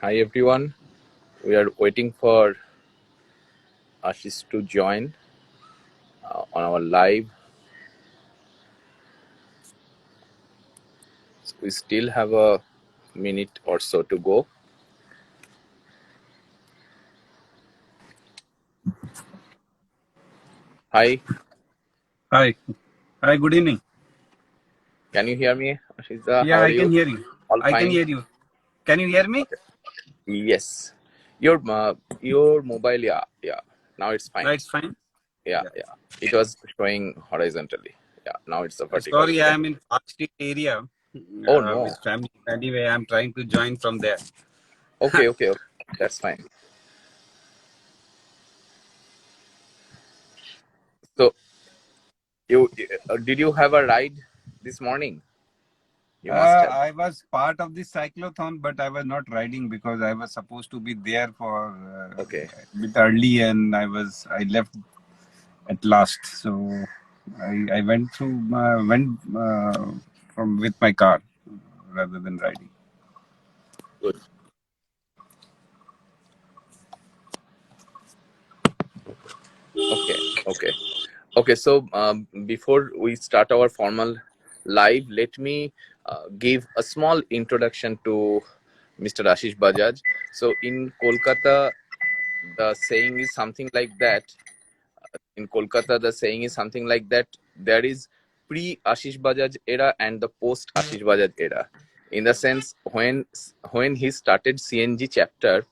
Hi everyone. We are waiting for Ashish to join on our live. So we still have a minute or so to go. Hi, Hi. Hi, good evening. can you hear me, Ashish? How Yeah, are I can you? hear you. All I can fine? hear you. Can you hear me? Okay. Yes. Your mobile, yeah. Now it's fine. Right, it's fine. Yeah, Yeah. yeah. It was showing horizontally. Yeah. Now it's a vertical. Sorry, I am in Park Street area Oh no. with family. Anyway, I'm trying to join from there. Okay. That's fine. So you did you have a ride this morning? You must have. I was part of this cyclothon, but I was not riding because I was supposed to be there for Okay. a bit early, and I left at last. So I went from with my car rather than riding. Good. Okay. Okay, so before we start our formal live, let me give a small introduction to Mr. Ashish Bajaj. So in Kolkata, the saying is something like that. In Kolkata, the saying is something like that. There is pre-Ashish Bajaj era and the post-Ashish Bajaj era. In the sense, when he started CNG chapter,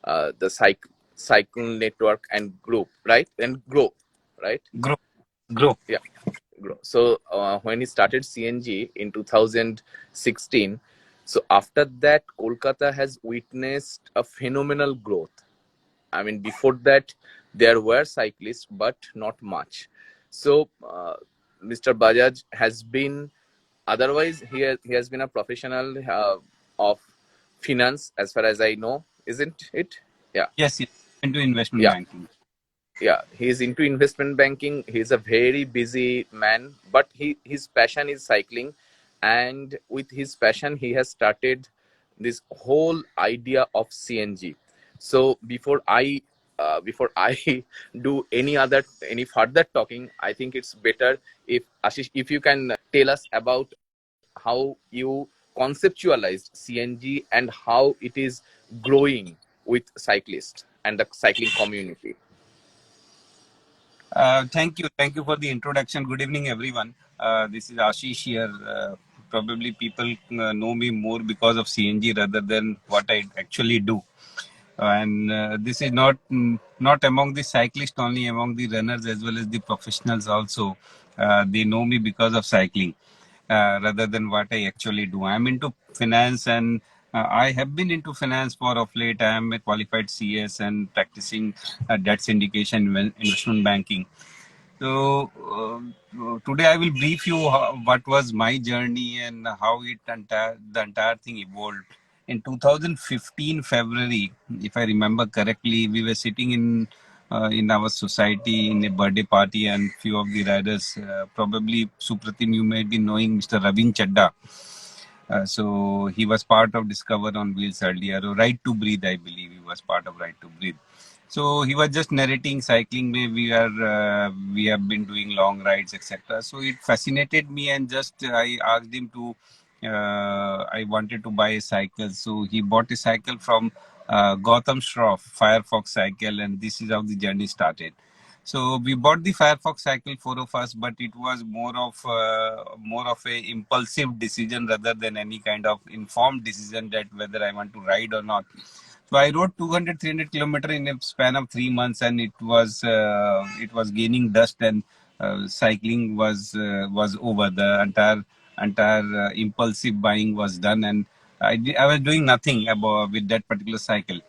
the cycle network and group, right? And grow, right? Grow, grow. Yeah. So when he started CNG in 2016, so after that, Kolkata has witnessed a phenomenal growth. I mean, before that, there were cyclists, but not much. So Mr. Bajaj has been, otherwise, he has been a professional of finance, as far as I know, isn't it? Yeah, Yes, yes. Into investment yeah. banking. Yeah, he's into investment banking. He's a very busy man, but his passion is cycling, and with his passion he has started this whole idea of CNG. So before I do any further talking, I think it's better if Ashish, if you can tell us about how you conceptualized CNG and how it is growing with cyclists and the cycling community. Thank you. Thank you for the introduction. Good evening, everyone. This is Ashish here. Probably people know me more because of CNG rather than what I actually do. And this is not among the cyclists only, among the runners as well as the professionals also. They know me because of cycling rather than what I actually do. I'm into finance, and I have been into finance for of late. I am a qualified CS and practicing debt syndication investment banking. So today I will brief you what was my journey and how the entire thing evolved. In 2015 February, if I remember correctly, we were sitting in our society in a birthday party, and few of the riders, probably Supratim, you may be knowing Mr. Ravin Chadda. So he was part of Discover on Wheels earlier. Or Right to Breathe, I believe he was part of Right to Breathe. So he was just narrating cycling where we have been doing long rides, etc. So it fascinated me, and just I asked him to. I wanted to buy a cycle, so he bought a cycle from Gotham Shroff Firefox cycle, and this is how the journey started. So we bought the Firefox cycle, four of us, but it was more of a impulsive decision rather than any kind of informed decision that whether I want to ride or not. So I rode 200, 300 kilometer in a span of 3 months, and it was gaining dust, and cycling was over. The entire impulsive buying was done, and I was doing nothing about with that particular cycle.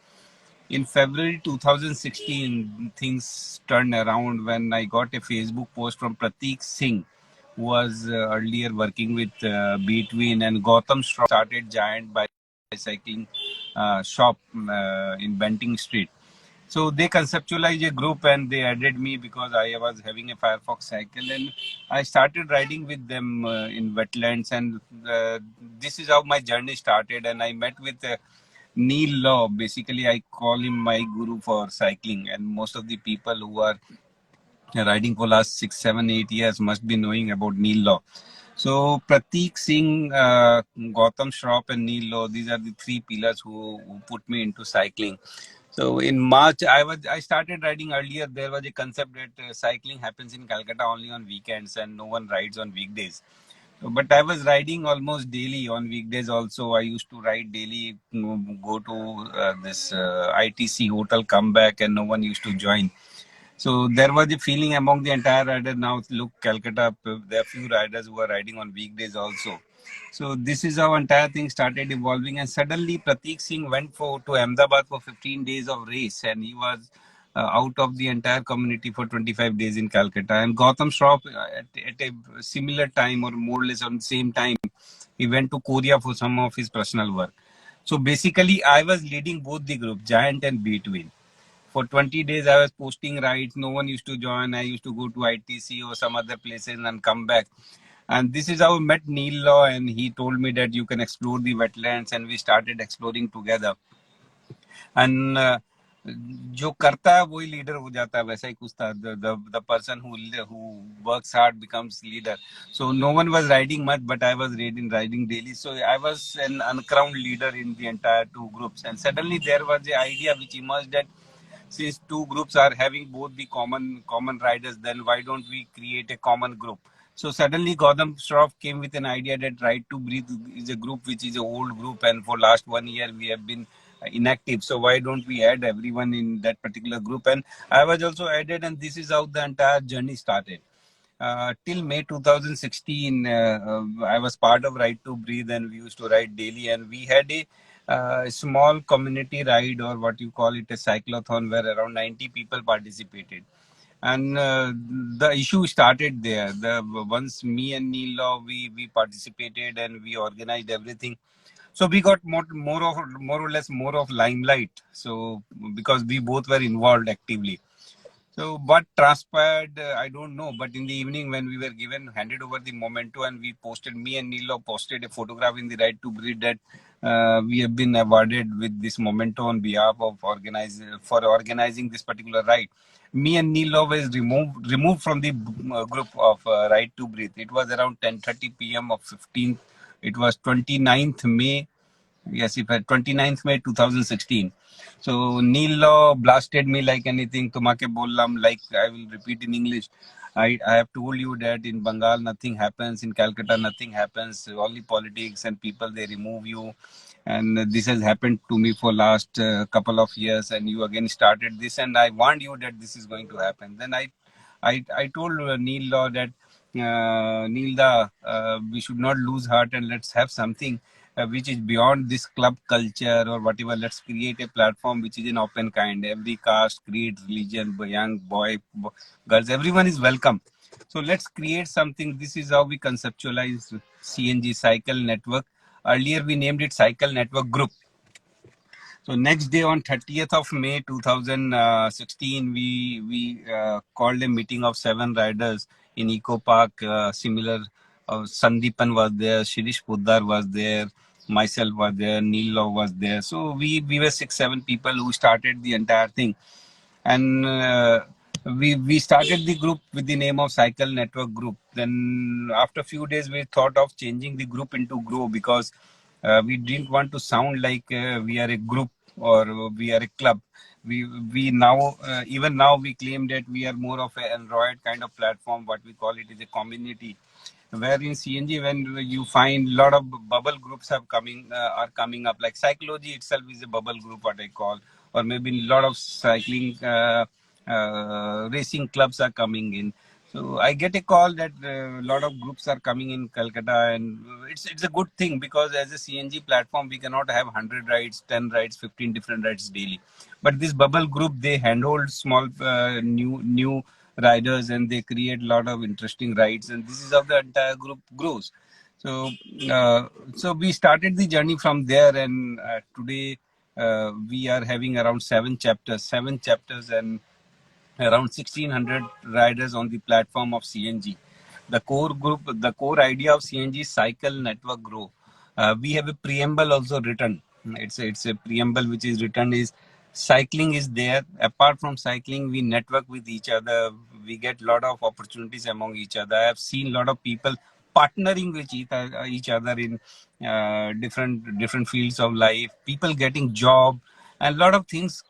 In February 2016, things turned around when I got a Facebook post from Prateek Singh, who was earlier working with Between, and Gotham started Giant Bicycling shop in Benting Street. So they conceptualized a group and they added me because I was having a Firefox cycle, and I started riding with them in wetlands, and this is how my journey started. And I met with Neil Law, basically, I call him my guru for cycling, and most of the people who are riding for last 6, 7, 8 years must be knowing about Neil Law. So Prateek Singh, Gautam Shroff, and Neil Law, these are the three pillars who put me into cycling. So in March, I started riding earlier. There was a concept that cycling happens in Calcutta only on weekends and no one rides on weekdays. But I was riding almost daily on weekdays also. I used to ride daily, go to this ITC hotel, come back, and no one used to join. So there was a feeling among the entire rider. Now look, Calcutta, there are few riders who are riding on weekdays also. So this is how entire thing started evolving, and suddenly Prateek Singh went to Ahmedabad for 15 days of race, and he was out of the entire community for 25 days in Calcutta. And Gautam Shroff, at a similar time or more or less on the same time, he went to Korea for some of his personal work. So basically, I was leading both the group, Giant and Between. For 20 days, I was posting rides. No one used to join. I used to go to ITC or some other places and come back. And this is how I met Neil Law, and he told me that you can explore the wetlands, and we started exploring together. And जो करता है वही leader हो जाता है, वैसा ही कुछ था. The person who works hard becomes leader. So no one was riding much, but I was riding daily. So I was an uncrowned leader in the entire two groups. And suddenly there was the idea which emerged that since two groups are having both the common riders, then why don't we create a common group? So suddenly Gautam Shroff came with an idea that Right to Breathe is a group which is an old group, and for last 1 year we have been inactive. So why don't we add everyone in that particular group? And I was also added, and this is how the entire journey started. Till May 2016, I was part of Right to Breathe, and we used to ride daily. And we had a small community ride, or what you call it, a cyclothon, where around 90 people participated. And the issue started there. Once me and Neil, we participated and we organized everything. So we got more or less more of limelight. So because we both were involved actively. So what transpired, I don't know. But in the evening, when we were handed over the memento, and me and Nilo posted a photograph in the Right to Breed that we have been awarded with this memento on behalf of for organizing this particular ride. Me and Nilo was removed from the group of Right to Breathe. It was around 10:30 p.m. of 15th. It was 29th May. Yes, if at 29th May 2016. So Neil Law blasted me like anything. Tumake bollam, like I will repeat in English. I have told you that in Bengal nothing happens, in Calcutta nothing happens, only politics and people they remove you. And this has happened to me for last couple of years, and you again started this, and I warned you that this is going to happen. Then I told Neil Law that we should not lose heart, and let's have something which is beyond this club culture or whatever. Let's create a platform which is an open kind. Every caste, creed, religion, young boy, girls, everyone is welcome. So let's create something. This is how we conceptualize CNG Cycle Network. Earlier we named it Cycle Network Group. So next day on 30th of May 2016, we called a meeting of 7 riders in Eco Park. Similar, Sandeepan was there, Shirish Poddar was there, myself was there, Neil Law was there. So we were 6, 7 people who started the entire thing. And we started the group with the name of Cycle Network Group. Then after a few days, we thought of changing the group into Grow, because we didn't want to sound like we are a group or we are a club. We now even now we claim that we are more of an Android kind of platform. What we call it is a community, where in CNG, when you find a lot of bubble groups are coming up, like Psychology itself is a bubble group, what I call, or maybe a lot of cycling racing clubs are coming in. So I get a call that a lot of groups are coming in Calcutta, and it's a good thing, because as a CNG platform we cannot have 100 rides, 10 rides, 15 different rides daily. But this bubble group, they handhold small new riders, and they create a lot of interesting rides, and this is how the entire group grows. So so we started the journey from there, and today we are having around seven chapters, and around 1600 riders on the platform of CNG. The core idea of CNG Cycle Network Grow. We have a preamble also written. It's a preamble which is written is cycling is there. Apart from cycling, we network with each other. We get lot of opportunities among each other. I have seen lot of people partnering with each other in different fields of life. People getting job, and a lot of things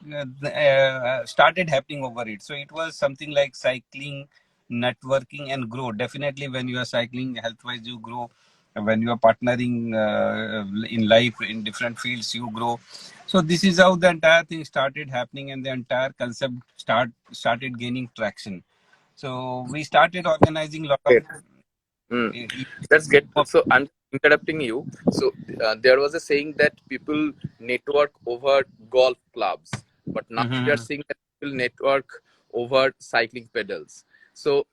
started happening over it. So it was something like cycling, networking, and grow. Definitely, when you are cycling, health-wise, you grow. When you are partnering in life in different fields, you grow. So this is how the entire thing started happening, and the entire concept started gaining traction. So we started organizing a lot of Mm. e- That's good. So I'm interrupting you. So there was a saying that people network over golf clubs, but now we are Mhm. seeing that people network over cycling pedals. So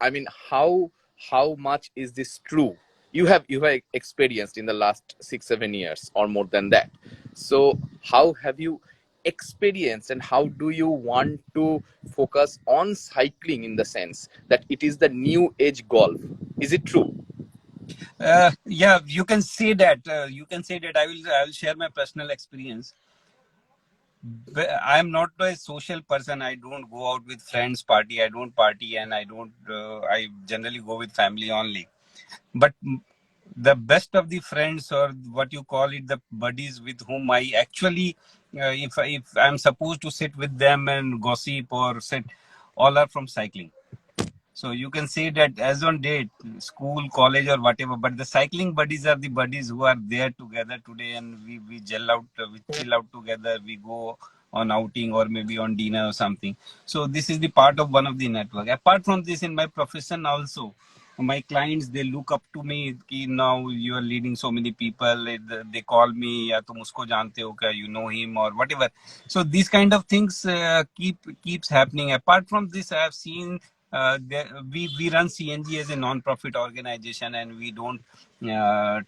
I mean, how much is this true? You have experienced in the last 6 7 years or more than that. So how have you experienced, and how do you want to focus on cycling in the sense that it is the new age golf? Is it true? Yeah, you can say that. You can say that. I will share my personal experience. I'm not a social person. I don't go out with friends party. I don't party, and I don't. I generally go with family only. But the best of the friends, or what you call it, the buddies with whom I actually, if I'm supposed to sit with them and gossip or sit, all are from cycling. So you can say that as on date, school, college, or whatever. But the cycling buddies are the buddies who are there together today, and we gel out, we chill out together. We go on outing or maybe on dinner or something. So this is the part of one of the network. Apart from this, in my profession also, my clients, they look up to me. Ki now you are leading so many people. They call me, या तुम उसको जानते हो क्या? You know him or whatever. So these kind of things keeps happening. Apart from this, I have seen we run CNG as a non-profit organization, and we don't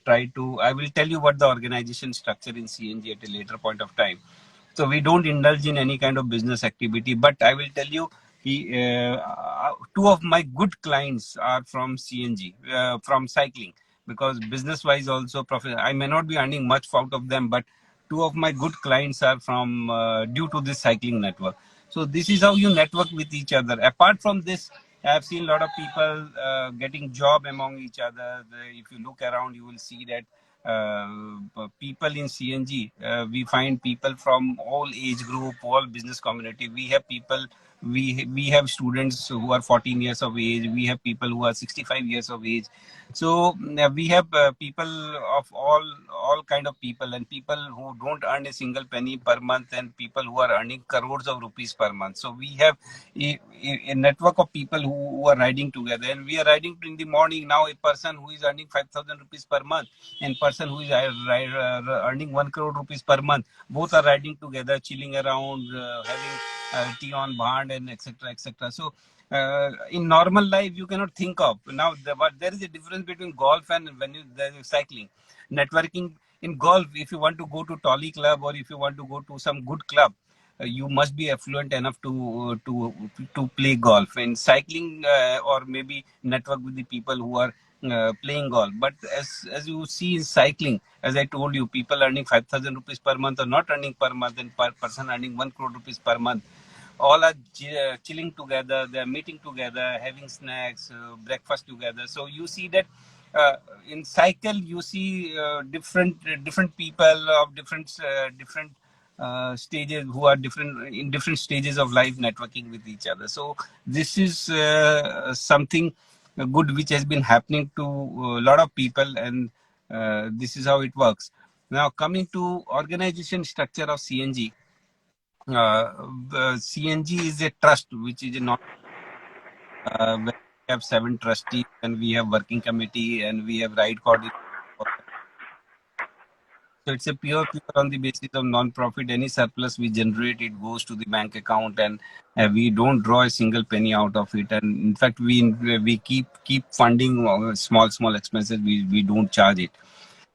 try to. I will tell you what the organization structure in CNG at a later point of time. So we don't indulge in any kind of business activity. But I will tell you, two of my good clients are from CNG, from cycling, because business-wise also, profit. I may not be earning much out of them, but two of my good clients are from due to this cycling network. So this is how you network with each other. Apart from this, I have seen a lot of people getting job among each other. If you look around, you will see that people in CNG, we find people from all age group, all business community. We have people, we have students who are 14 years of age. We have people who are 65 years of age. So we have people of all kind of people, and people who don't earn a single penny per month, and people who are earning crores of rupees per month. So we have a network of people who are riding together, and we are riding in the morning. Now a person who is earning 5,000 rupees per month and person who is earning 1 crore rupees per month, both are riding together, chilling around, having tea on band, and etc etc. So in normal life you cannot think of now but there is a difference between golf and when you there is cycling. Networking in golf, if you want to go to Tolly club, or if you want to go to some good club, you must be affluent enough to play golf. In cycling, or maybe network with the people who are playing golf. But as you see in cycling, as I told you, people earning 5,000 rupees per month or not earning per month, and per person earning 1 crore rupees per month, all are chilling together. They're meeting together, having snacks, breakfast together. So you see that in cycle, you see different people of different stages, who are different in different stages of life, networking with each other. So this is something good which has been happening to a lot of people, and this is how it works. Now coming to organization structure of CNG. CNG is a trust, which is a non. Where we have 7 trustees, and we have working committee, and we have ride coordinator. So it's a pure on the basis of non-profit. Any surplus we generate, it goes to the bank account, and we don't draw a single penny out of it. And in fact, we keep funding small expenses. We don't charge it.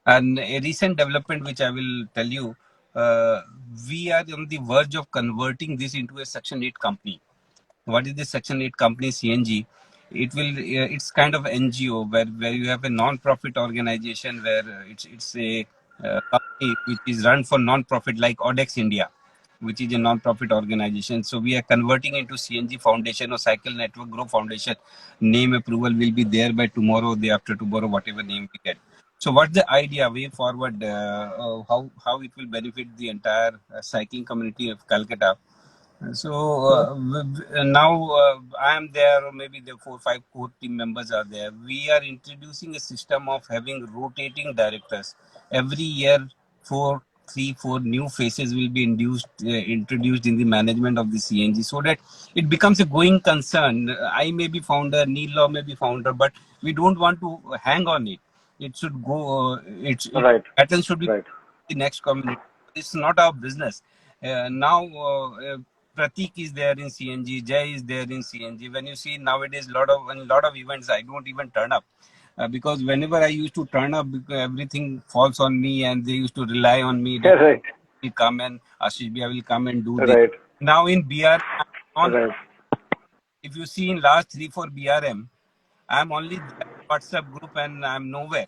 And a recent development, which I will tell you, uh, we are on the verge of converting this into a Section 8 company. What is the Section 8 company? CNG. It's kind of NGO, where you have a non-profit organization, where it's a which is run for non-profit like Odex India, which is a non-profit organization. So we are converting into CNG Foundation or Cycle Network Grow Foundation. Name approval will be there by tomorrow, day after tomorrow, whatever name we get. So what's the idea way forward? How it will benefit the entire cycling community of Calcutta? So now I am there, or maybe the 4 5 core team members are there. We are introducing a system of having rotating directors. Every year, three, four new faces will be introduced in the management of the CNG, so that it becomes a going concern. I may be founder, Neil Law may be founder, but we don't want to hang on it. It should go. It Right. pattern should be Right. the next community. It's not our business. Now Pratik is there in CNG, Jay is there in CNG. When you see nowadays, lot of events, I don't even turn up because whenever I used to turn up, everything falls on me, and they used to rely on me that Right. will come and Ashish Bhaiya will come and do this. Right. Now in BR, I'm on. Right. If you see in last 3 4 BRM, I'm only there WhatsApp group, and I'm nowhere.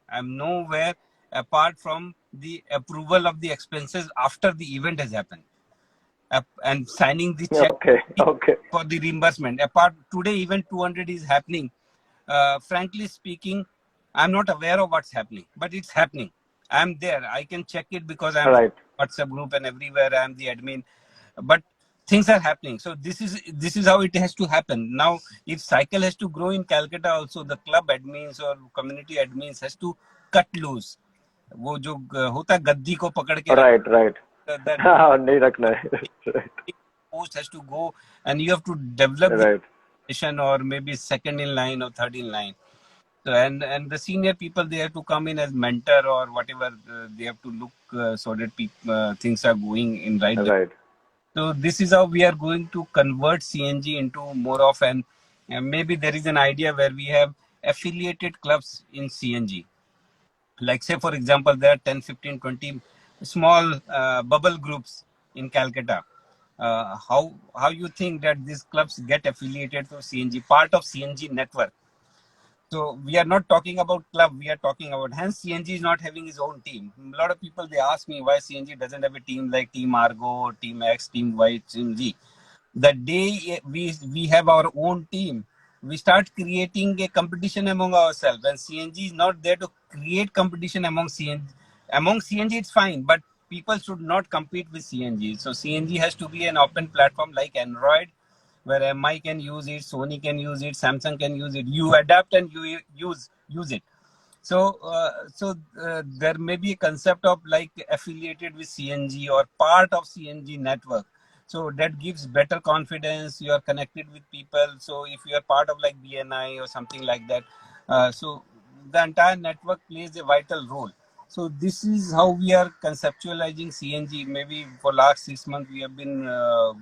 I'm nowhere apart from the approval of the expenses after the event has happened, and signing the check Okay. Okay. for the reimbursement. Apart today, even 200 is happening. Frankly speaking, I'm not aware of what's happening, but it's happening. I'm there. I can check it because I'm Right. WhatsApp group and everywhere. I'm the admin, but things are happening. So this is how it has to happen. Now, if cycle has to grow in Calcutta, also the club admins or community admins has to cut loose. वो जो होता है गद्दी को पकड़ के रख Right. Right. that हाँ, नहीं रखना है. post has to go, and you have to develop the Right. position, or maybe second in line or third in line. So and the senior people, they have to come in as mentor or whatever. They have to look so that things are going in right direction. Right. So this is how we are going to convert CNG into more of an. Maybe there is an idea where we have affiliated clubs in CNG. Like say for example, there are 10, 15, 20 small bubble groups in Calcutta. How you think that these clubs get affiliated to CNG, part of CNG network? So we are not talking about club, we are talking about, hence CNG is not having his own team. A lot of people, they ask me why CNG doesn't have a team like Team Argo, Team X, Team Y, Team Z. The day we have our own team, we start creating a competition among ourselves, and CNG is not there to create competition among CNG. Among CNG it's fine, but people should not compete with CNG. So CNG has to be an open platform like Android, where MI can use it, Sony can use it, Samsung can use it. You adapt and you use it. So there may be a concept of like affiliated with CNG or part of CNG network. So that gives better confidence. You are connected with people. So if you are part of like BNI or something like that, so the entire network plays a vital role. So this is how we are conceptualizing CNG. Maybe for last 6 months we have been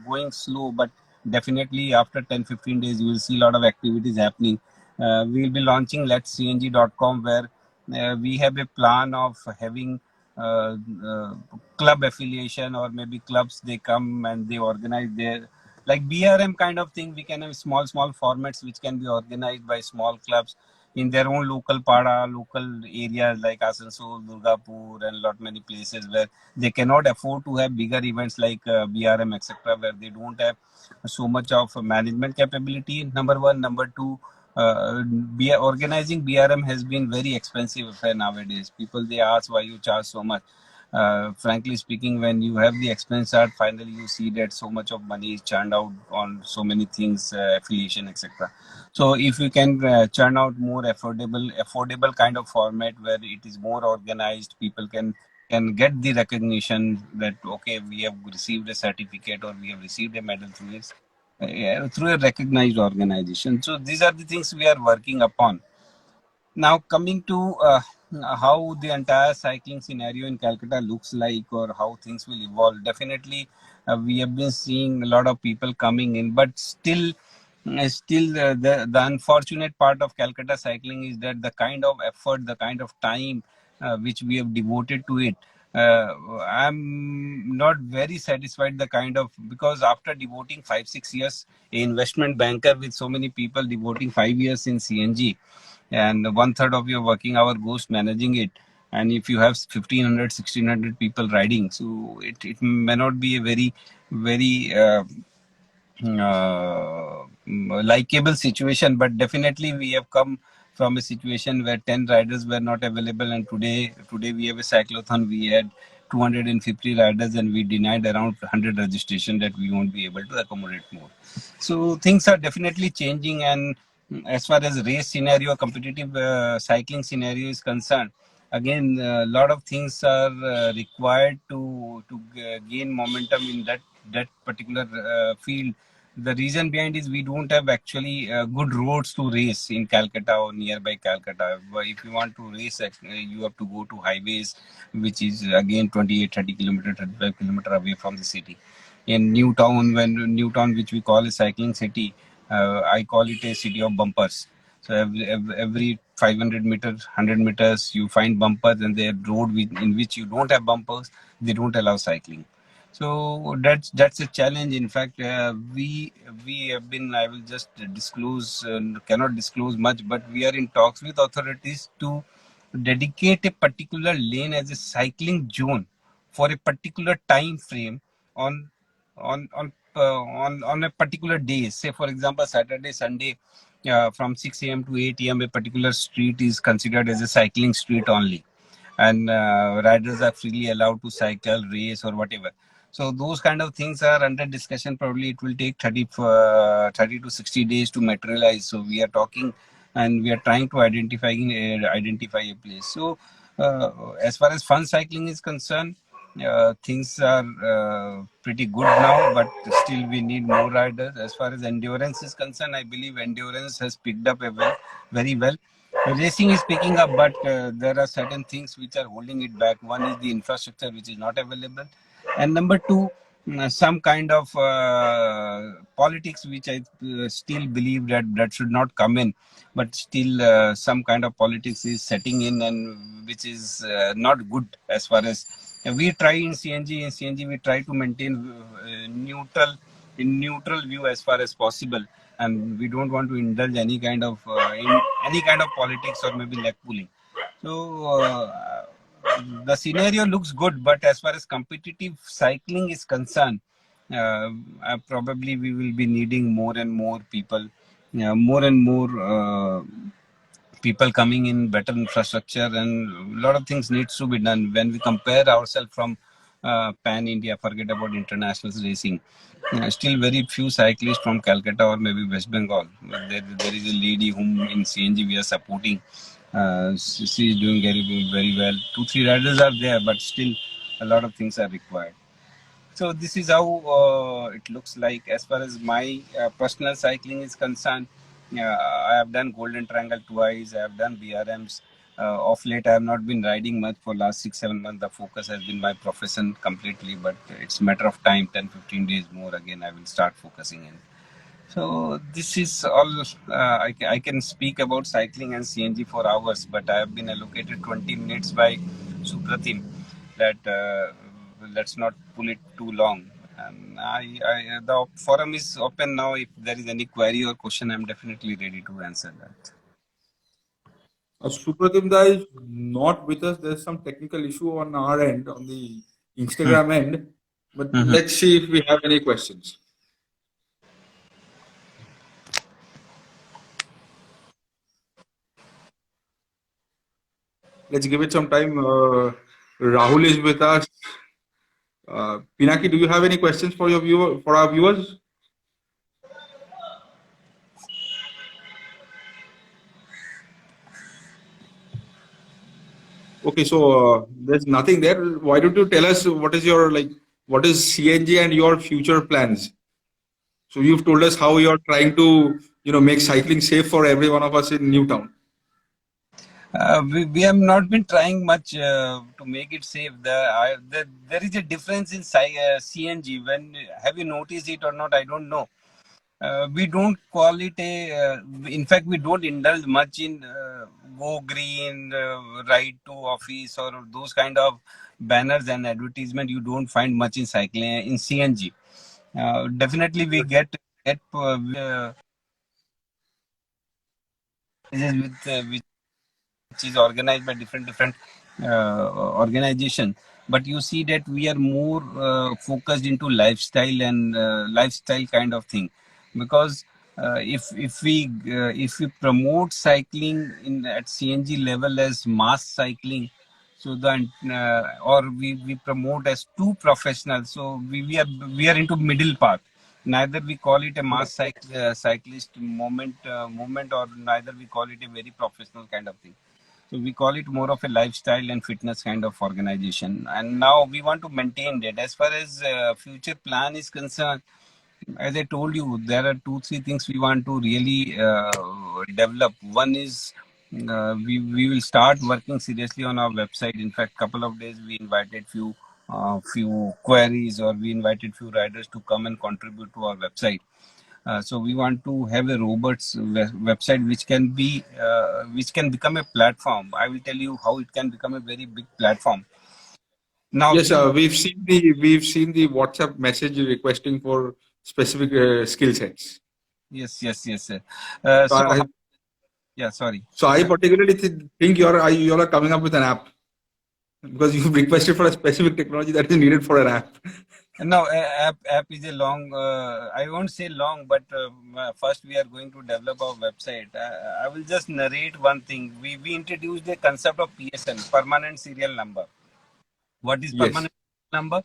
going slow, but definitely after 10 15 days you will see a lot of activities happening. We will be launching letscng.com, where we have a plan of having uh, uh, club affiliation, or maybe clubs, they come and they organize their like BRM kind of thing. We can have small formats which can be organized by small clubs in their own local pada, local areas like Asansol, Durgapur, and lot many places where they cannot afford to have bigger events like BRM, etc., where they don't have so much of management capability. Number one, number two, organizing BRM has been very expensive affair nowadays. People, they ask why you charge so much. Frankly speaking, when you have the expense chart, finally you see that so much of money is churned out on so many things, affiliation, etc. So if you can churn out more affordable kind of format where it is more organized, people can get the recognition that okay, we have received a certificate or we have received a medal through this, through a recognized organization. So these are the things we are working upon. Now coming to how the entire cycling scenario in Calcutta looks like, or how things will evolve. Definitely, we have been seeing a lot of people coming in, but still the unfortunate part of Calcutta cycling is that the kind of effort, the kind of time which we have devoted to it, I'm not very satisfied. The kind of, because after devoting 5 6 years, an investment banker with so many people devoting 5 years in CNG, and one third of your working hour goes managing it, and if you have 1500, 1600 people riding, so it may not be a very likable situation. But definitely we have come from a situation where 10 riders were not available, and today we have a cyclothon. We had 250 riders, and we denied around 100 registration that we won't be able to accommodate more. So things are definitely changing. And as far as race scenario, competitive cycling scenario is concerned, again a lot of things are required to gain momentum in that particular field. The reason behind is we don't have actually good roads to race in Calcutta or nearby Calcutta. But if you want to race, you have to go to highways, which is again 28, 30 kilometer, 35 kilometer away from the city. In Newtown, Newtown, which we call a cycling city, I call it a city of bumpers. So every 500 meters, 100 meters, you find bumpers, and the road in which you don't have bumpers, they don't allow cycling. So that's a challenge. In fact, we have been. I will just disclose. Cannot disclose much, but we are in talks with authorities to dedicate a particular lane as a cycling zone for a particular time frame on on a particular day. Say for example, Saturday, Sunday, from 6 a.m. to 8 a.m. a particular street is considered as a cycling street only, and riders are freely allowed to cycle, race, or whatever. So those kind of things are under discussion. Probably it will take 30 to 60 days to materialize. So we are talking, and we are trying to identify a place. So as far as fun cycling is concerned, things are pretty good now, but still we need more riders. As far as endurance is concerned, I believe endurance has picked up very well. Racing is picking up, but there are certain things which are holding it back. One is the infrastructure, which is not available, and number two, some kind of politics, which I still believe that should not come in, but still some kind of politics is setting in, and which is not good. As far as we try in CNG, we try to maintain neutral view as far as possible, and we don't want to indulge any kind of in any kind of politics or maybe leg pulling. So the scenario looks good, but as far as competitive cycling is concerned, probably we will be needing more and more people, more and more people coming in, better infrastructure, and a lot of things needs to be done. When we compare ourselves from pan India, forget about international racing. Still very few cyclists from Calcutta or maybe West Bengal. There is a lady whom in CNG we are supporting. She is doing very well. 2, 3 riders are there, but still a lot of things are required. So this is how it looks like. As far as my personal cycling is concerned, I have done Golden Triangle twice. I have done BRMs. Of late, I have not been riding much for last 6, 7 months. The focus has been my profession completely, but it's matter of time, 10, 15 days more. Again, I will start focusing in. So this is all. I can speak about cycling and CNG for hours, but I have been allocated 20 minutes by Supratim. That let's not pull it too long. And the forum is open now. If there is any query or question, I'm definitely ready to answer that. Supratim Da is not with us. There's some technical issue on our end, on the Instagram end. But let's see if we have any questions. Let's give it some time. Rahul is with us. Pinaki, do you have any questions for our viewers? Okay, so there's nothing there. Why don't you tell us what is your what is CNG and your future plans? So you've told us how you're trying to make cycling safe for every one of us in Newtown. We have not been trying much to make it safe. There is a difference in CNG. When have you noticed it or not? I don't know. We don't call it in fact, we don't indulge much in go green, ride to office, or those kind of banners and advertisement. You don't find much in cycling in CNG. Definitely, we get with which is organized by different organization, but you see that we are more focused into lifestyle and lifestyle kind of thing, because if we promote cycling in at CNG level as mass cycling, so then or we promote as too professional, so we are into middle path. Neither we call it a mass cyclist movement, or neither we call it a very professional kind of thing. So we call it more of a lifestyle and fitness kind of organization. And now we want to maintain that. As far as future plan is concerned, as I told you, there are two, three things we want to really develop. One is we will start working seriously on our website. In fact, couple of days we invited few queries, or we invited few riders to come and contribute to our website. So we want to have a robust website which can become a platform. I will tell you how it can become a very big platform. Now, Yes, we've seen the WhatsApp message requesting for specific skill sets. yes. So I, Yeah, sorry. so I particularly think you are coming up with an app, because you've requested for a specific technology that is needed for an app. No, app is a long. I won't say long, but first we are going to develop our website. I will just narrate one thing. We introduced the concept of PSN, permanent serial number. What is Yes, permanent number?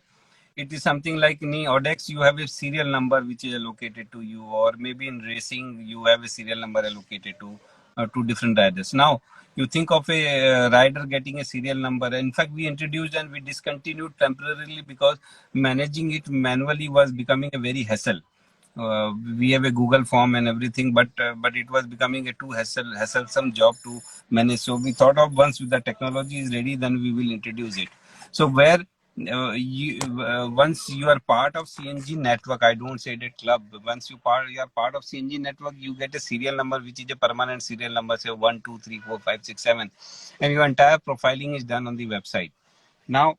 It is something like in Odex, you have a serial number which is allocated to you, or maybe in racing, you have a serial number allocated to different riders. Now, you think of a rider getting a serial number. In fact, we introduced and we discontinued temporarily because managing it manually was becoming a very hassle. We have a Google form and everything, but it was becoming a too hasslesome job to manage. So we thought of, once the technology is ready, then we will introduce it. So where once you are part of CNG network, I don't say that club. Once you are part of CNG network, you get a serial number which is a permanent serial number, say 1, 2, 3, 4, 5, 6, 7, and your entire profiling is done on the website. Now,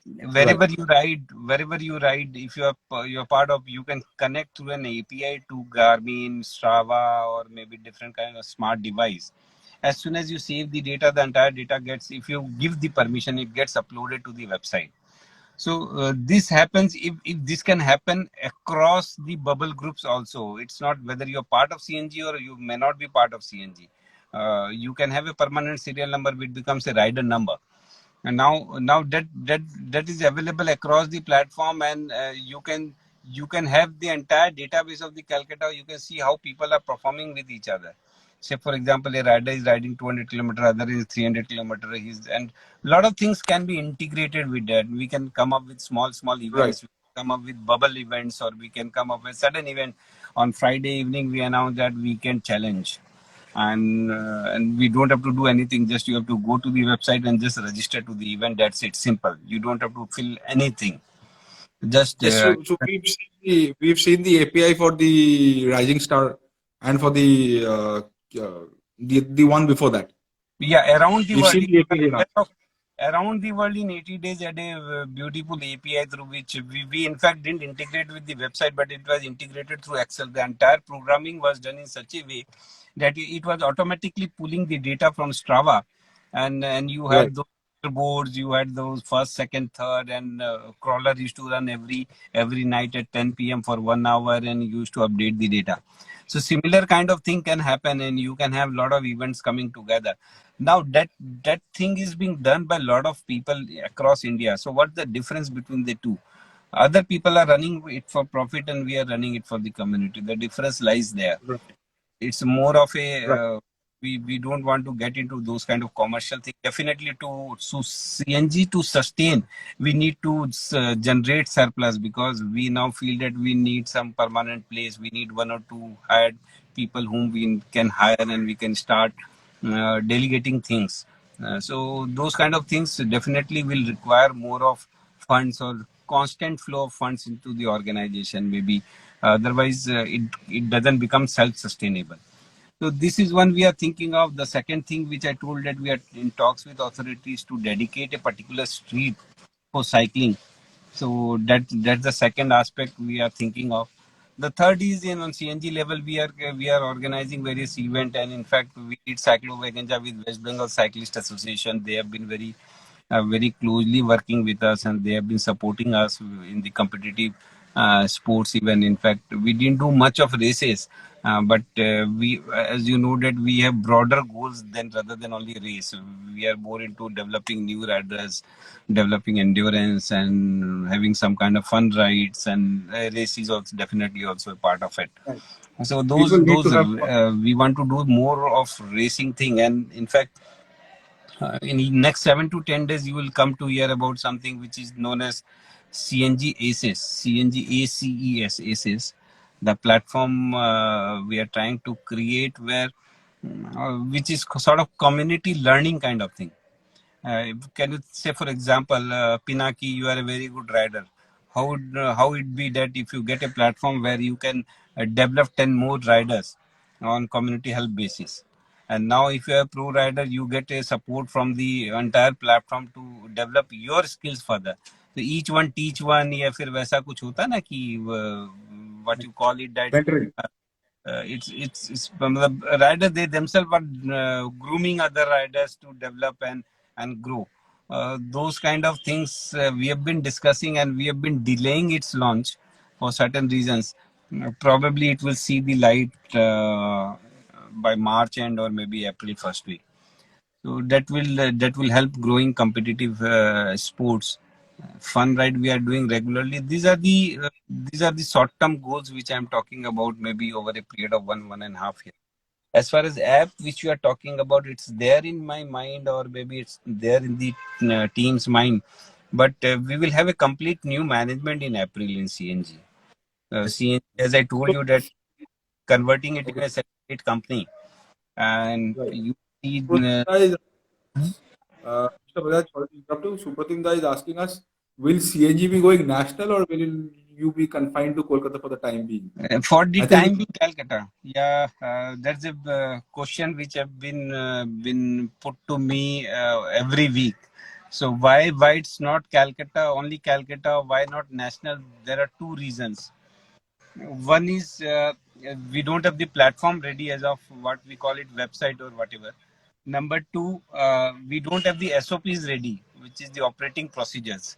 right. wherever you ride, if you're part of, you can connect through an API to Garmin, Strava, or maybe different kind of smart device. As soon as you save the data, the entire data gets, if you give the permission, it gets uploaded to the website. So this happens, if this can happen across the bubble groups also. It's not whether you're part of CNG or you may not be part of CNG. You can have a permanent serial number which becomes a rider number, and now that is available across the platform, and you can have the entire database of the Calcutta. You can see how people are performing with each other. Say, for example, a rider is riding 200 kilometer, other is 300 kilometer. And a lot of things can be integrated with that. We can come up with small Right. events. We can come up with bubble events, or we can come up with sudden event. On Friday evening, we announce that weekend challenge, and we don't have to do anything. Just you have to go to the website and just register to the event. That's it, simple. You don't have to fill anything. Just Yes, so we've seen the API for the Rising Star and for the one before that. yeah, around the We've world. seen the API now. Around the world in 80 days had a beautiful API through which we in fact didn't integrate with the website, but it was integrated through Excel. The entire programming was done in such a way that it was automatically pulling the data from Strava, and you Right. had those boards, you had those first, second, third, and crawler used to run every night at 10 p.m. for 1 hour, and used to update the data. So similar kind of thing can happen, and you can have a lot of events coming together. Now that thing is being done by a lot of people across India. So what's the difference between the two? Other people are running it for profit, and we are running it for the community. The difference lies there. Right. It's more of a Right. we don't want to get into those kind of commercial things. Definitely, to so CNG to sustain, we need to generate surplus, because we now feel that we need some permanent place. We need one or two hired people whom we can hire, and we can start delegating things. So those kind of things definitely will require more of funds, or constant flow of funds into the organization, maybe. Otherwise, it doesn't become self-sustainable. So this is one we are thinking of. The second thing which I told, that we are in talks with authorities to dedicate a particular street for cycling. So that's the second aspect we are thinking of. The third is, on CNG level, we are organizing various event, and in fact we did Cyclo Vaganja with West Bengal Cyclist Association. They have been very very closely working with us, and they have been supporting us in the competitive sports. Even in fact, we didn't do much of races, but we, as you know, that we have broader goals than rather than only race. We are more into developing new riders, developing endurance, and having some kind of fun rides. And race is also definitely also a part of it. Right. So People need to those have fun. we want to do more of racing thing, and in fact in the next 7 to 10 days, you will come to hear about something which is known as CNG ACES, CNG ACES, ACES, the platform we are trying to create where, which is sort of community learning kind of thing. Can you say, for example, Pinaki, you are a very good rider. How it be that if you get a platform where you can develop 10 more riders on community help basis, and now if you are a pro rider, you get a support from the entire platform to develop your skills further. So each one teach one, या फिर वैसा कुछ होता ना कि what you call it that Mentoring. it's मतलब riders they themselves are grooming other riders to develop and grow. Those kind of things we have been discussing, and we have been delaying its launch for certain reasons. Probably it will see the light by March end or maybe April first week. So that will help growing competitive sports. Fun ride we are doing regularly. These are the short term goals which I am talking about. Maybe over a period of 1.5 years. As far as app which you are talking about, it's there in my mind, or maybe it's there in the team's mind. But we will have a complete new management in April in CNG. CNG, as I told So, you, that converting it in okay, a separate company, and right. you see. Supratim is, Mr. Bajaj, sorry to interrupt you. Supratim is asking us, will CNG be going national or will you be confined to Kolkata for the time being? For the I think time being, Calcutta. Yeah, that's a question which have been put to me every week. So why it's not Calcutta, only Calcutta? Why not national? There are two reasons. One is we don't have the platform ready as of what we call it website or whatever. Number two, we don't have the SOPs ready, which is the operating procedures.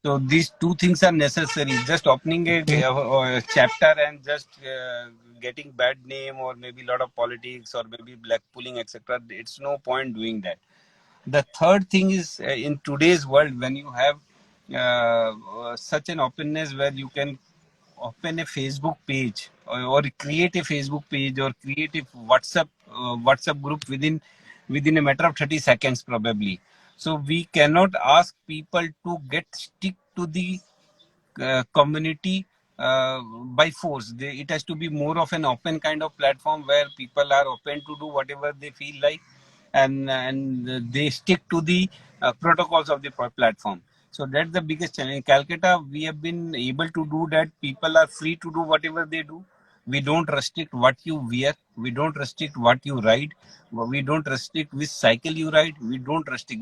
So these two things are necessary. Just opening a chapter and just getting bad name, or maybe a lot of politics, or maybe black pulling, etc. It's no point doing that. The third thing is in today's world, when you have such an openness where you can open a Facebook page, or create a Facebook page, or create a WhatsApp group within a matter of 30 seconds probably. So we cannot ask people to get stick to the community by force. It has to be more of an open kind of platform where people are open to do whatever they feel like, and they stick to the protocols of the platform. So that's the biggest challenge. In Calcutta, we have been able to do that. People are free to do whatever they do. We don't restrict what you wear. We don't restrict what you ride. We don't restrict which cycle you ride. We don't restrict.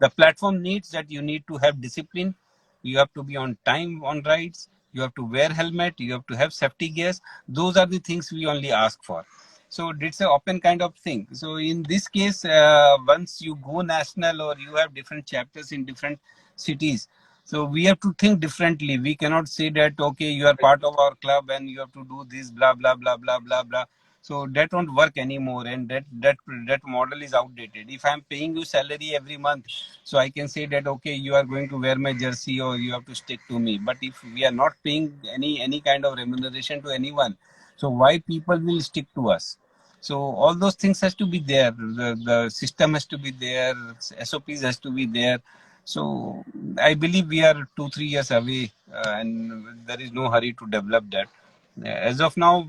The platform needs that you need to have discipline. You have to be on time on rides. You have to wear helmet. You have to have safety gears. Those are the things we only ask for. So it's an open kind of thing. So in this case, once you go national, or you have different chapters in different cities, so we have to think differently. We cannot say that, okay, you are part of our club and you have to do this, blah blah blah blah blah blah. So that won't work anymore, and that model is outdated. If I'm paying you salary every month, so I can say that, okay, you are going to wear my jersey, or you have to stick to me. But if we are not paying any kind of remuneration to anyone, so why people will stick to us? So all those things has to be there. The system has to be there. SOPs has to be there. So I believe we are 2 3 years away, and there is no hurry to develop that. As of now,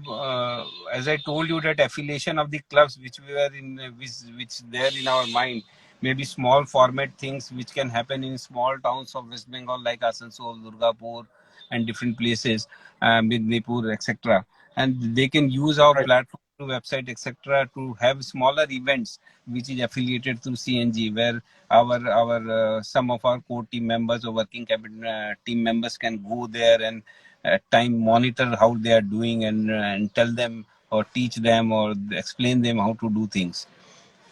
as I told you, that affiliation of the clubs which we were in, which there in our mind, maybe small format things which can happen in small towns of West Bengal like Asansol, Durgapur, and different places, Midnapur, etc. And they can use our right. platform, to website, etc., to have smaller events which is affiliated through CNG, where our some of our core team members or working cabinet team members can go there and at time monitor how they are doing, and tell them or teach them or explain them how to do things.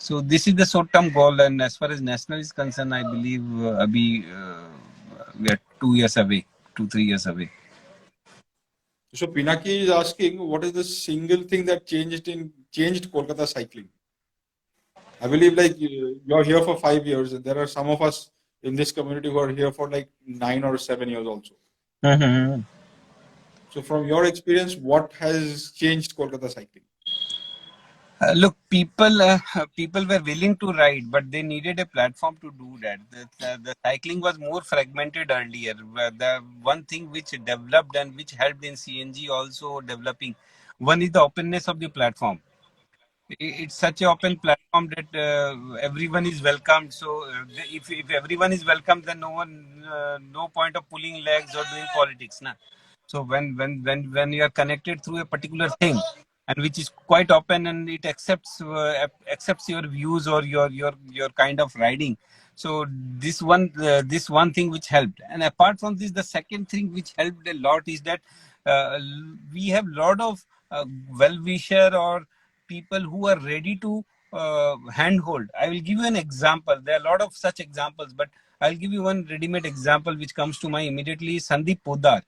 So this is the short-term goal, and as far as national is concerned, I believe we are 2 years away, 3 years away. So Pinaki is asking, what is the single thing that changed Kolkata cycling? I believe like you're here for 5 years, and there are some of us in this community who are here for like 9 or 7 years also. Mhm. So from your experience, what has changed Kolkata cycling? Look, people were willing to ride, but they needed a platform to do that. The cycling was more fragmented earlier. The one thing which developed and which helped in CNG also developing, one is the openness of the platform. It's such an open platform that everyone is welcomed. So if everyone is welcome, then no point of pulling legs or doing politics, na. So when you are connected through a particular thing, and which is quite open, and it accepts your views or your kind of riding. So this one thing which helped. And apart from this, the second thing which helped a lot is that uh, we have lot of well wisher or people who are ready to handhold. I will give you an example. There are a lot of such examples, but I'll give you one ready-made example which comes to mind immediately. Sandeep Poddar.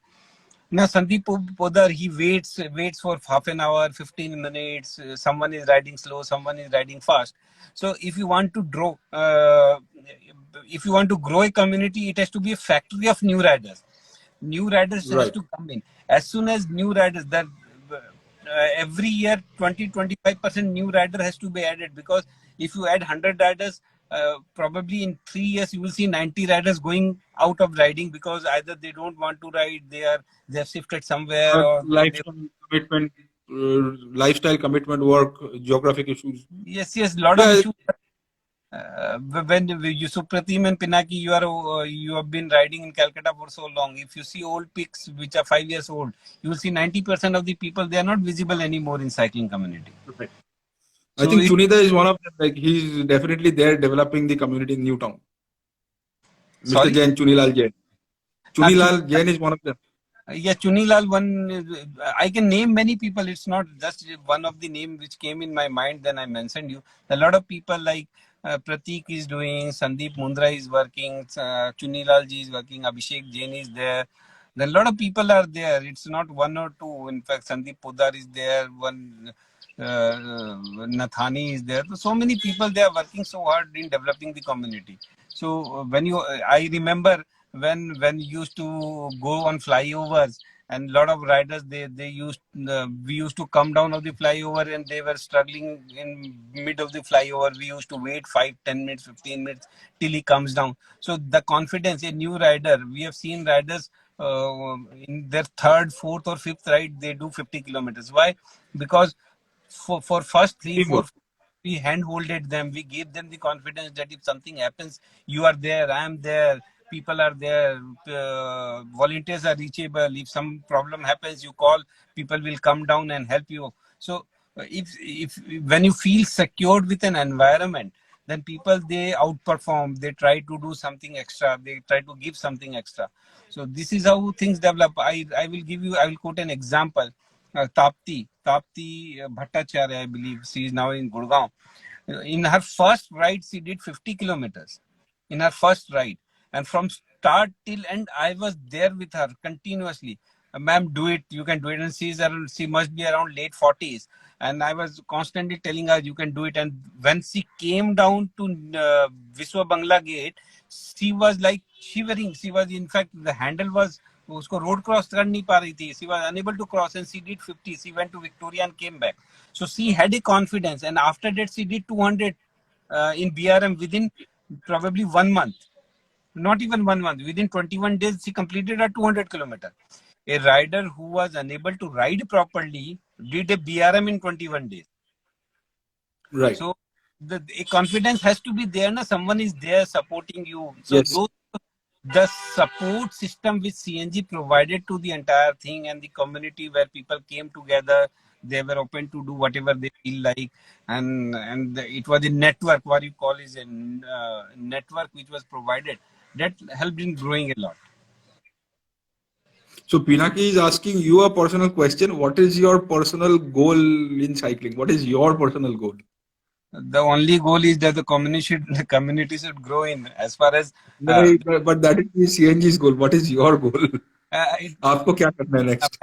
Now, Sandeep Poddar, he waits for half an hour, 15 minutes. Someone is riding slow, someone is riding fast. So, if you want to grow a community, it has to be a factory of new riders. New riders has Right. to come in. As soon as new riders, that every year 20-25% new rider has to be added, because if you add 100 riders, probably in 3 years you will see 90 riders going out of riding, because either they don't want to ride, they have shifted somewhere, or they Lifestyle commitment, work, geographic issues. yes, lot of Yeah, issues. When you Supratim and Pinaki, you have been riding in Calcutta for so long. If you see old pics which are 5 years old, you will see 90% of the people, they are not visible anymore in cycling community. right. I So think it Chunida is one of them. Like he's definitely there developing the community in Newtown. Mr. sorry. Jain, Chunilal Jain. Chuni, Chunilal Jain is one of them. yeah, Chunilal one. I can name many people. It's not just one of the name which came in my mind. Then I mentioned you. A lot of people like Pratik is doing. Sandeep Mundra is working. Chunilal ji is working. Abhishek Jain is there. Then a lot of people are there. It's not one or two. In fact, Sandeep Poddar is there. One Nathani is there. So many people, they are working so hard in developing the community. So I remember when we used to go on flyovers, and a lot of riders, they used we used to come down of the flyover, and they were struggling in mid of the flyover. We used to wait 5-10 minutes, 15 minutes till he comes down. So the confidence, a new rider, we have seen riders in their third, fourth, or fifth ride, they do 50 kilometers. Why? Because for first three, four, Teamwork. we handholded them. We gave them the confidence that if something happens, you are there, I am there, people are there, volunteers are reachable. If some problem happens, you call, people will come down and help you. So if when you feel secured with an environment, then people, they outperform, they try to do something extra, they try to give something extra. So this is how things develop. I will quote an example. Tapti Bhattacharya, I believe. She is now in Gurgaon. In her first ride, she did 50 kilometers. In her first ride. And from start till end, I was there with her continuously. Ma'am, do it. You can do it. And she must be around late 40s. And I was constantly telling her, you can do it. And when she came down to Viswa Bangla Gate, she was like shivering. She was, in fact, the handle was, उसको road cross कर नहीं पा रही थी. She was unable to cross, and she did 50. She went to Victoria and came back. So she had a confidence, and after that she did 200 in BRM within probably 1 month. Not even 1 month. Within 21 days, she completed her 200 kilometer. A rider who was unable to ride properly did a BRM in 21 days. Right. So a confidence has to be there. Na? Someone is there supporting you. So Yes. the support system which CNG provided to the entire thing, and the community where people came together, they were open to do whatever they feel like, and it was a network. What you call is a network which was provided, that helped in growing a lot. So Pinaki is asking you a personal question. What is your personal goal in cycling? What is your personal goal? The only goal is that the community should grow in. As far as नहीं, but that is the CNG's goal. What is your goal? it, आपको क्या करना है next?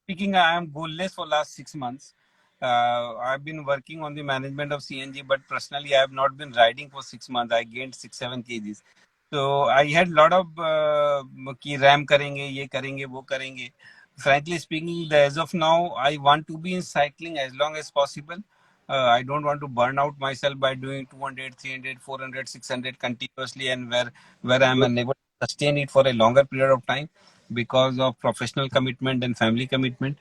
speaking, I am goalless for last 6 months. I've been working on the management of CNG, but personally, I have not been riding for 6 months. I gained 6-7 kgs. So I had lot of कि RAM करेंगे, ये करेंगे, वो करेंगे. Frankly speaking, as of now, I want to be in cycling as long as possible. I don't want to burn out myself by doing 200, 300, 400, 600 continuously, and where I'm unable to sustain it for a longer period of time because of professional commitment and family commitment.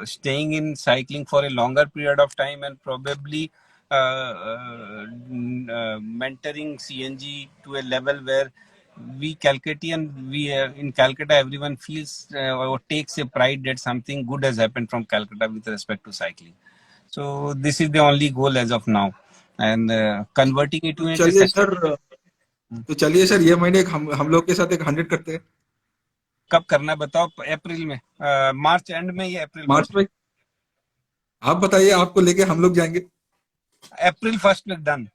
Staying in cycling for a longer period of time and probably mentoring CNG to a level where we Calcuttian, we in Calcutta, everyone feels or takes a pride that something good has happened from Calcutta with respect to cycling. So this is the only goal as of now, and converting it तो to a चलिए success. Sir तो चलिए sir ये महीने हम लोग के साथ एक 100 करते हैं कब करना है बताओ? अप्रैल में, मार्च एंड में या अप्रैल मार्च फर्स्ट? में आप बताइए आपको लेके हम लोग जाएंगे अप्रैल फर्स्ट में done.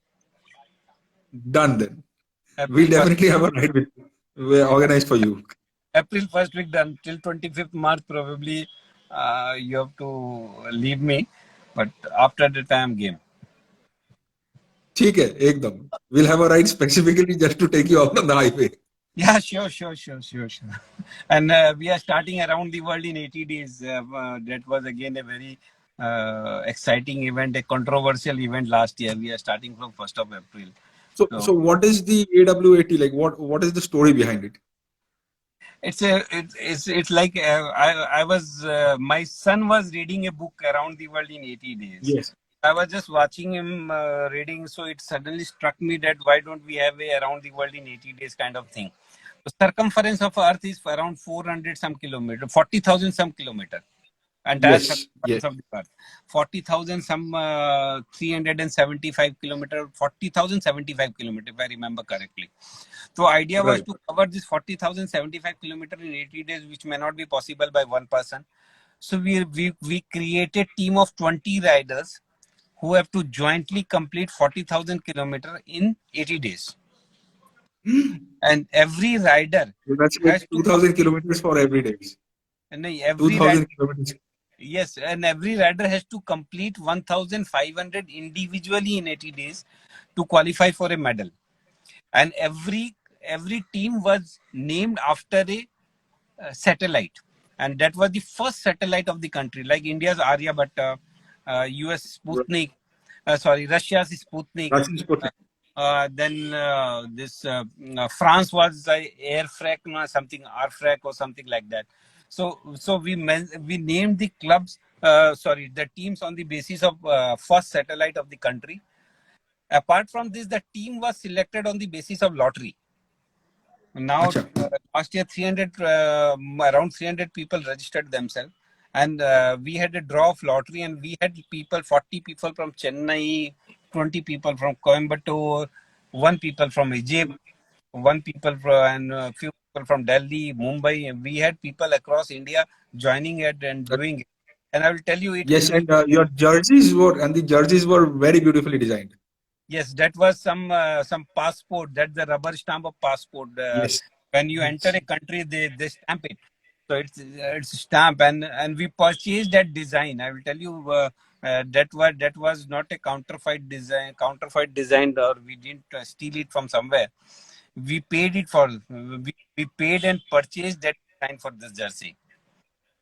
Done then we April first. Definitely have a ride with organize for you April first week done till 25th March probably. You have to leave me, but after that I am game. ठीक है एकदम we'll have a ride specifically just to take you out on the highway Yeah, sure. And we are starting around the world in 80 days. That was again a very exciting event, a controversial event last year. We are starting from 1st of April. so what is the AWAT like what is the story behind it It's like I was my son was reading a book around the world in 80 days. yes I was just watching him reading, so it suddenly struck me that why don't we have a around the world in 80 days kind of thing. The circumference of Earth is around 400 some kilometer, 40,000 some kilometer. Entire yes circumference of the Earth, 40,000 some 375 kilometer, 40,075 kilometer, if I remember correctly. So idea was right to cover this 40,075 kilometer in 80 days, which may not be possible by one person. So we created team of 20 riders who have to jointly complete 40,000 kilometer in 80 days. And every rider so that's like has to 2000 complete, kilometers for every day and every rider, 2000 kilometers yes, and every rider has to complete 1,500 individually in 80 days to qualify for a medal. And every team was named after a satellite, and that was the first satellite of the country, like India's Aryabhatta, US Sputnik, Russia's Sputnik. that's Uh, important then this France was Airfrac, something Arfrac or something like that. So we named the clubs, the teams on the basis of first satellite of the country. Apart from this, the team was selected on the basis of lottery. Now, अच्छा last year, around 300 people registered themselves, and we had a draw of lottery, and we had 40 people from Chennai, 20 people from Coimbatore, one people from Egypt, one people from, and a few people from Delhi, Mumbai. And we had people across India joining it and That- doing it. And I will tell you, it yes created. and the jerseys were very beautifully designed Yes, that was some passport. That's the rubber stamp of passport. yes When you enter a country, they stamp it. So it's stamp, and we purchased that design. I will tell you that was not a counterfeit design, or we didn't steal it from somewhere. We paid it for. We paid and purchased that design for this jersey.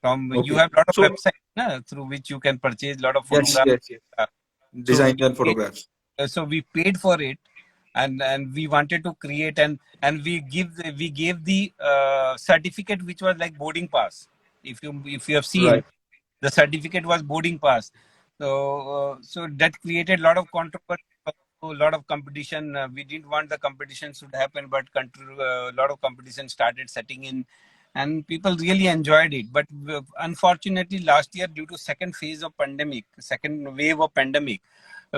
From you okay have a lot of so websites through which you can purchase a lot of yes photographs. yes Uh, so design and we photographs so we paid for it, and we wanted to create, and we gave the certificate, which was like boarding pass. If you have seen, right the certificate was boarding pass. So that created a lot of controversy, a lot of competition. We didn't want the competition should happen, but a lot of competition started setting in, and people really enjoyed it. But unfortunately, last year, due to second wave of pandemic,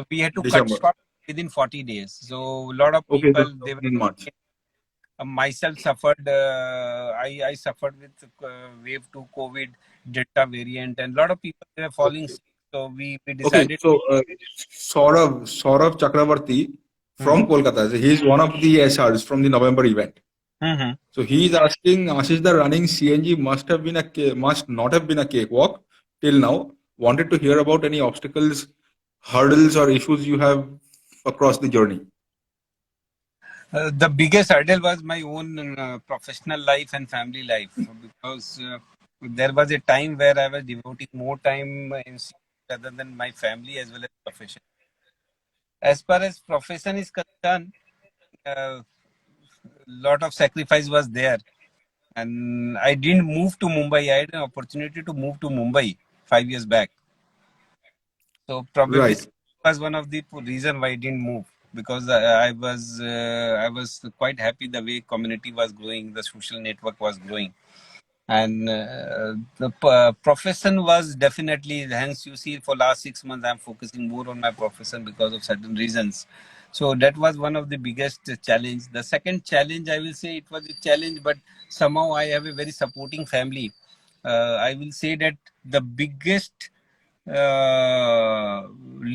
we had to cut December short within 40 days. So a lot of okay people, they were in March myself suffered. I suffered with wave 2 COVID Delta variant, and a lot of people they were falling sick. So we Okay, decided. so Saurav Chakravarti Hmm. from Kolkata. So he's one of the SRs from the November event. Hmm. So he's asking Ashish, the running CNG must not have been a cakewalk till now. Wanted to hear about any obstacles, hurdles, or issues you have across the journey. The biggest hurdle was my own professional life and family life, because there was a time where I was devoting more time in rather than my family as well as profession. As far as profession is concerned, a lot of sacrifice was there, and I didn't move to Mumbai. I had an opportunity to move to Mumbai 5 years back. So probably Right. was one of the reason why I didn't move, because I was quite happy the way community was growing, the social network was growing, and the profession was definitely. Hence, you see, for last 6 months, I'm focusing more on my profession because of certain reasons. So that was one of the biggest challenge. The second challenge, I will say, it was a challenge, but somehow I have a very supporting family. I will say that the biggest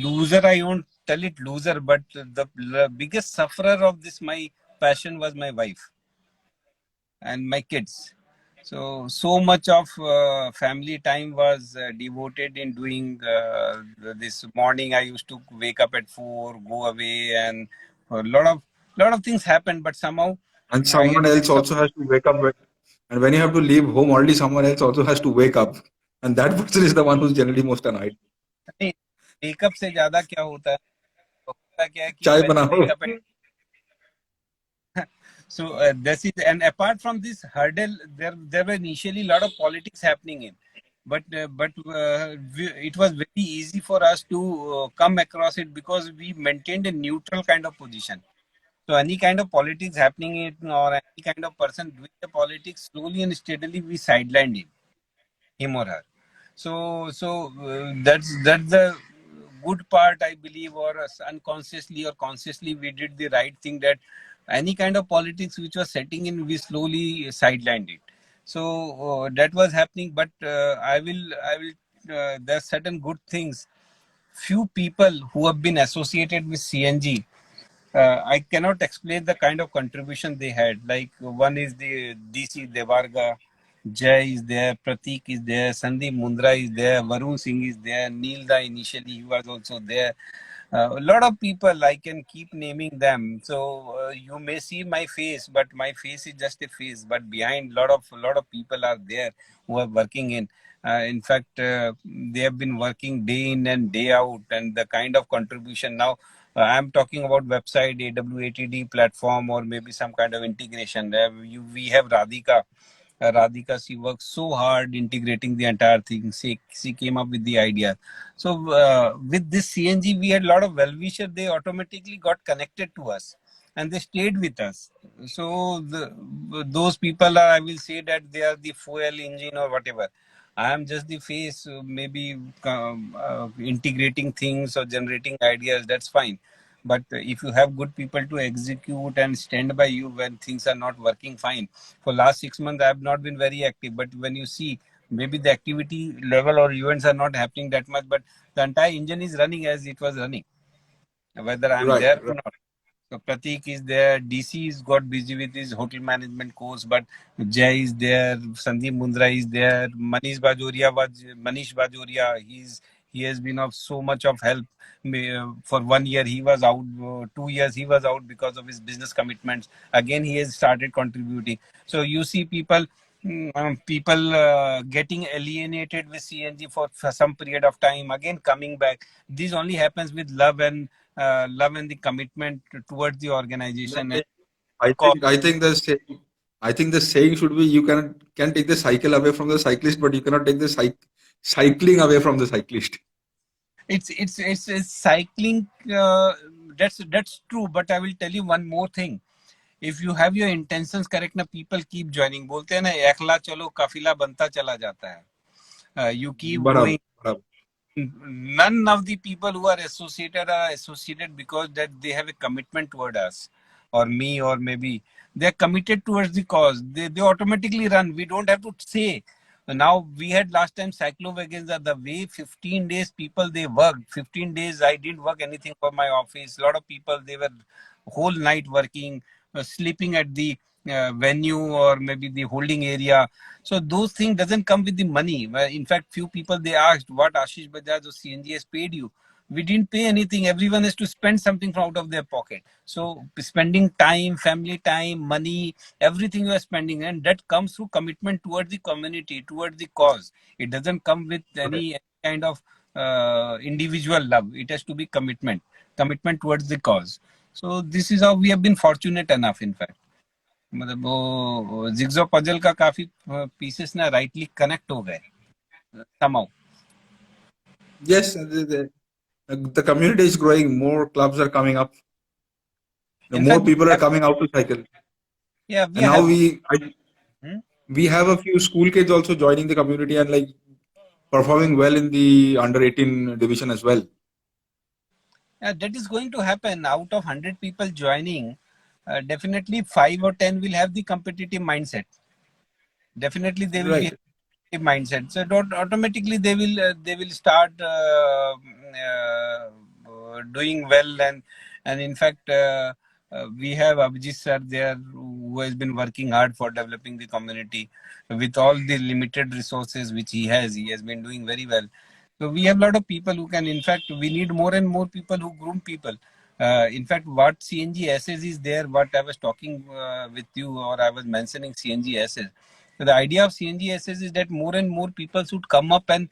loser, I won't tell it loser, but the biggest sufferer of this my passion was my wife and my kids. So much of family time was devoted in doing this. Morning I used to wake up at 4, go away, and a lot of things happened, but somehow And I had someone a very else also has to wake up. And when you have to leave home, already someone else also has to wake up. And that person is the one who's generally most annoyed. wake up से ज्यादा क्या होता क्या है कि Chai when you banao. wake up at. So this is, and apart from this hurdle, there were initially a lot of politics happening in, but it was very easy for us to come across it because we maintained a neutral kind of position. So any kind of politics happening in, or any kind of person doing the politics, slowly and steadily we sidelined him or her. So that's the good part, I believe, or unconsciously or consciously we did the right thing, that any kind of politics which was setting in, we slowly sidelined it. So that was happening, but I will there's certain good things. Few people who have been associated with CNG, I cannot explain the kind of contribution they had. Like one is the DC Devarga, Jay is there, Pratik is there, Sandeep Mundra is there, Varun Singh is there, Neilda initially he was also there. A lot of people, I can keep naming them. So you may see my face, but my face is just a face. But behind, lot of people are there who are working in. In fact, they have been working day in and day out, and the kind of contribution now. I'm talking about website, AWATD platform, or maybe some kind of integration. We have Radhika. Radhika, she worked so hard integrating the entire thing. She came up with the idea. So with this CNG, we had a lot of well-wishers. They automatically got connected to us, and they stayed with us. So those people are, I will say that they are the fuel engine or whatever. I am just the face, maybe integrating things or generating ideas. That's fine. But if you have good people to execute and stand by you when things are not working fine. For last 6 months, I have not been very active. But when you see, maybe the activity level or events are not happening that much, but the entire engine is running as it was running, whether I'm Right. there or Right. not. So Pratik is there. DC is got busy with his hotel management course, but Jay is there. Sandeep Mundra is there. Manish Bajoria. He has been of so much of help. For 1 year he was out. 2 years he was out because of his business commitments. Again he has started contributing. So you see people getting alienated with CNG for some period of time. Again coming back. This only happens with love and the commitment towards the No, organization and I cause. think I think the saying, I think the saying should be you can take the cycle away from the cyclist, but you cannot take the cycling away from the cyclist. It's cycling. That's true, but I will tell you one more thing. If you have your intentions correct, na people keep joining. बोलते हैं ना एकला चलो काफिला बनता चला जाता है. You keep बराबर going. बराबर. None of the people who are associated because that they have a commitment toward us or me, or maybe they're committed towards the cause. They automatically run. We don't have to say. Now we had last time cyclovagons are the way 15 days people they worked. 15 days I didn't work anything for my office. A lot of people they were whole night working, sleeping at the venue or maybe the holding area. So those things doesn't come with the money. In fact, few people they asked what Ashish Bajaj or CNG has paid you. We didn't pay anything. Everyone has to spend something from out of their pocket. So spending time, family time, money, everything you are spending, and that comes through commitment towards the community, towards the cause. It doesn't come with Correct. any kind of individual love. It has to be commitment towards the cause. So this is how we have been fortunate enough, in fact. मतलब वो जिग्जो puzzle का काफी pieces ना rightly connect हो गए somehow. Yes, the community is growing. More clubs are coming up. In More fact, people are coming out to cycle. yeah, we And now have. Hmm? we have a few school kids also joining the community and like performing well in the under 18 division as well. That is going to happen. Out of 100 people joining, definitely 5 or 10 will have the competitive mindset. Definitely they will be Right. mindset. So automatically they will start doing well, and in fact we have Abhijit sir there who has been working hard for developing the community with all the limited resources which he has. He has been doing very well. So we have a lot of people who can. In fact, we need more and more people who groom people. In fact, what CNG SS is there, what I was talking with you, or I was mentioning CNG SS. So the idea of CNG SS is that more and more people should come up and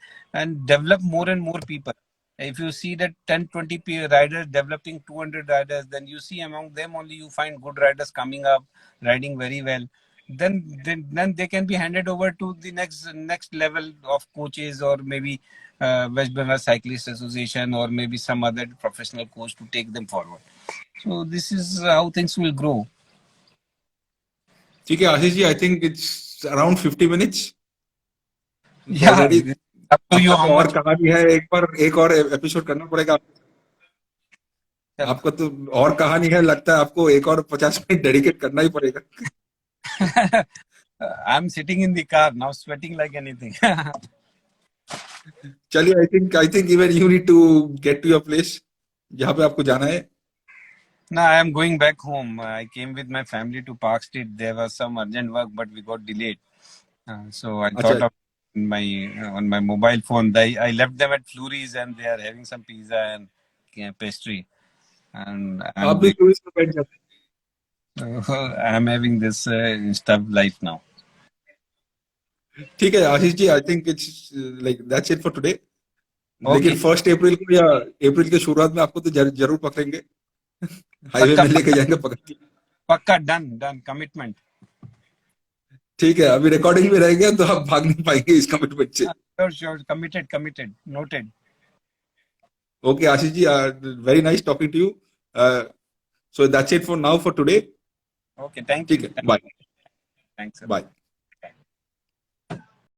develop more and more people. If you see that 10, 20 riders developing 200 riders, then you see among them only you find good riders coming up, riding very well. Then they can be handed over to the next level of coaches, or maybe West Bengal Cyclist Association, or maybe some other professional coach to take them forward. So this is how things will grow. ठीक है Ashish ji, I think it's around 50 minutes Yeah, already. it's up to you आपका how तो और much. कहानी है, एक और episode करना पड़ेगा। आपका तो और कहानी है, लगता है आपको एक और 50 मिनट डेडिकेट करना ही पड़ेगा। I'm sitting in the car now, sweating like anything. चलिए, I think even you need to get to your place जहाँ पे आपको जाना है। No, I am going back home. I came with my family to Park Street. There was some urgent work, but we got delayed. So I अच्छा, thought of on my mobile phone. I left them at Flurry's, and they are having some pizza and pastry. And आप भी tourist में बैठ जाते। I'm having this stuff life now. ठीक है Ashish ji, I think it's like that's it for today. लेकिन Okay, 1 अप्रैल को या अप्रैल के शुरुआत में आपको तो जरूर पकड़ेंगे, हाईवे pakka, में लेके जाएंगे पकड़ के। pakka, done, commitment. ठीक है, अभी रिकॉर्डिंग में रहेगा तो आप भाग नहीं पाएंगे इस कमिटमेंट से। Sure, committed, noted. Okay Ashish ji, very nice talking to you. So that's it for now for today. Okay, thank ठीक you. है, बाय Thanks. बाय।